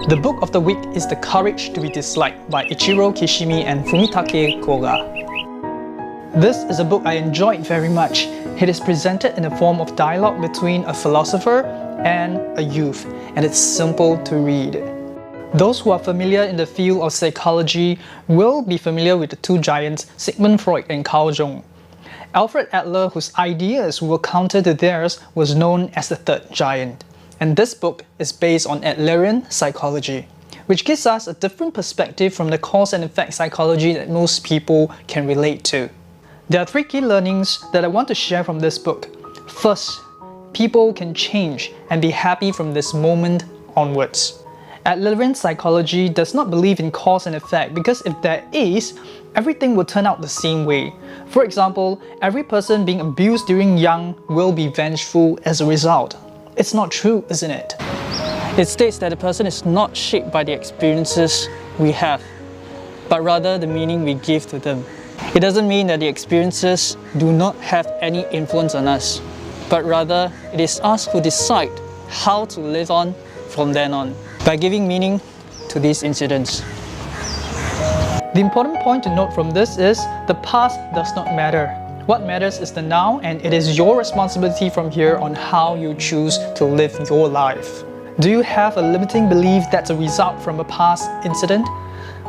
The book of the week is The Courage to be Disliked by Ichiro Kishimi and Fumitake Koga. This is a book I enjoyed very much. It is presented in the form of dialogue between a philosopher and a youth, and it's simple to read. Those who are familiar in the field of psychology will be familiar with the two giants, Sigmund Freud and Jung. Alfred Adler, whose ideas were counter to theirs, was known as the third giant. And this book is based on Adlerian Psychology, which gives us a different perspective from the cause and effect psychology that most people can relate to. There are 3 key learnings that I want to share from this book. First, people can change and be happy from this moment onwards. Adlerian Psychology does not believe in cause and effect because if there is, everything will turn out the same way. For example, every person being abused during young will be vengeful as a result. It's not true, isn't it? It states that a person is not shaped by the experiences we have, but rather the meaning we give to them. It doesn't mean that the experiences do not have any influence on us, but rather it is us who decide how to live on from then on, by giving meaning to these incidents. The important point to note from this is the past does not matter. What matters is the now, and it is your responsibility from here on how you choose to live your life. Do you have a limiting belief that's a result from a past incident?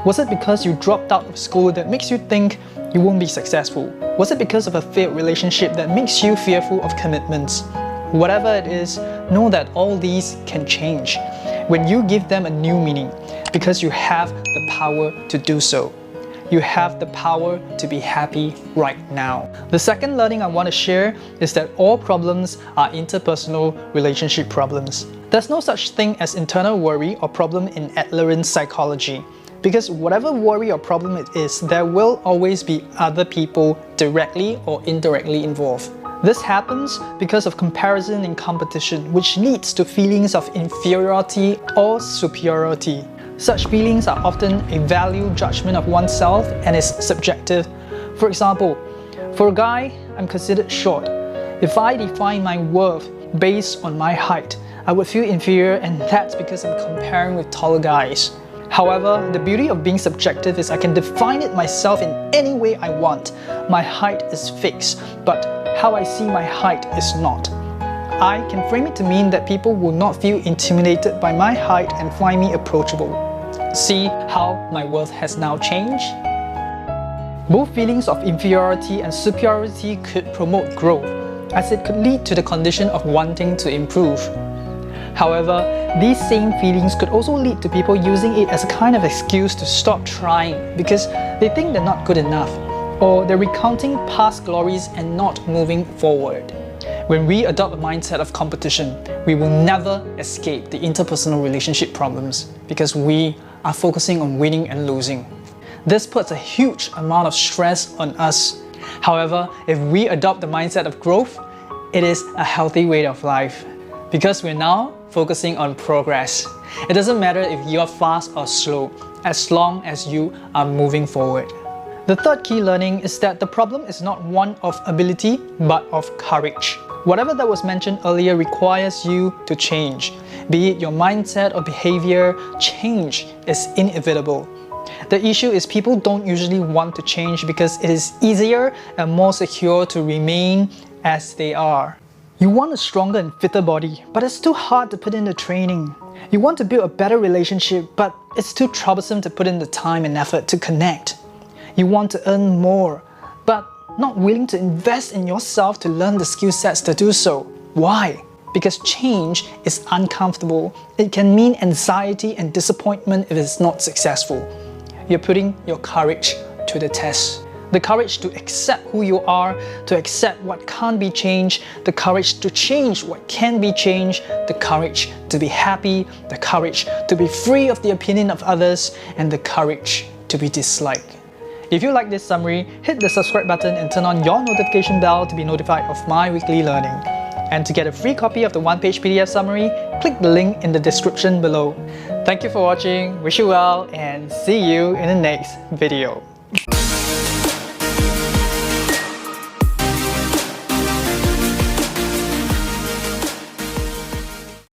Was it because you dropped out of school that makes you think you won't be successful? Was it because of a failed relationship that makes you fearful of commitments? Whatever it is, know that all these can change when you give them a new meaning, because you have the power to do so. You have the power to be happy right now. The second learning I want to share is that all problems are interpersonal relationship problems. There's no such thing as internal worry or problem in Adlerian psychology, because whatever worry or problem it is, there will always be other people directly or indirectly involved. This happens because of comparison and competition, which leads to feelings of inferiority or superiority. Such feelings are often a value judgment of oneself and is subjective. For example, for a guy, I'm considered short. If I define my worth based on my height, I would feel inferior, and that's because I'm comparing with taller guys. However, the beauty of being subjective is I can define it myself in any way I want. My height is fixed, but how I see my height is not. I can frame it to mean that people will not feel intimidated by my height and find me approachable. See how my worth has now changed? Both feelings of inferiority and superiority could promote growth, as it could lead to the condition of wanting to improve. However, these same feelings could also lead to people using it as a kind of excuse to stop trying because they think they're not good enough, or they're recounting past glories and not moving forward. When we adopt a mindset of competition, we will never escape the interpersonal relationship problems because we are focusing on winning and losing. This puts a huge amount of stress on us. However, if we adopt the mindset of growth, it is a healthy way of life because we're now focusing on progress. It doesn't matter if you're fast or slow, as long as you are moving forward. The third key learning is that the problem is not one of ability, but of courage. Whatever that was mentioned earlier requires you to change. Be it your mindset or behavior, change is inevitable. The issue is people don't usually want to change because it is easier and more secure to remain as they are. You want a stronger and fitter body, but it's too hard to put in the training. You want to build a better relationship, but it's too troublesome to put in the time and effort to connect. You want to earn more, but not willing to invest in yourself to learn the skill sets to do so. Why? Because change is uncomfortable. It can mean anxiety and disappointment if it's not successful. You're putting your courage to the test. The courage to accept who you are, to accept what can't be changed, the courage to change what can be changed, the courage to be happy, the courage to be free of the opinion of others, and the courage to be disliked. If you like this summary, hit the subscribe button and turn on your notification bell to be notified of my weekly learning. And to get a free copy of the one-page PDF summary, click the link in the description below. Thank you for watching, wish you well, and see you in the next video.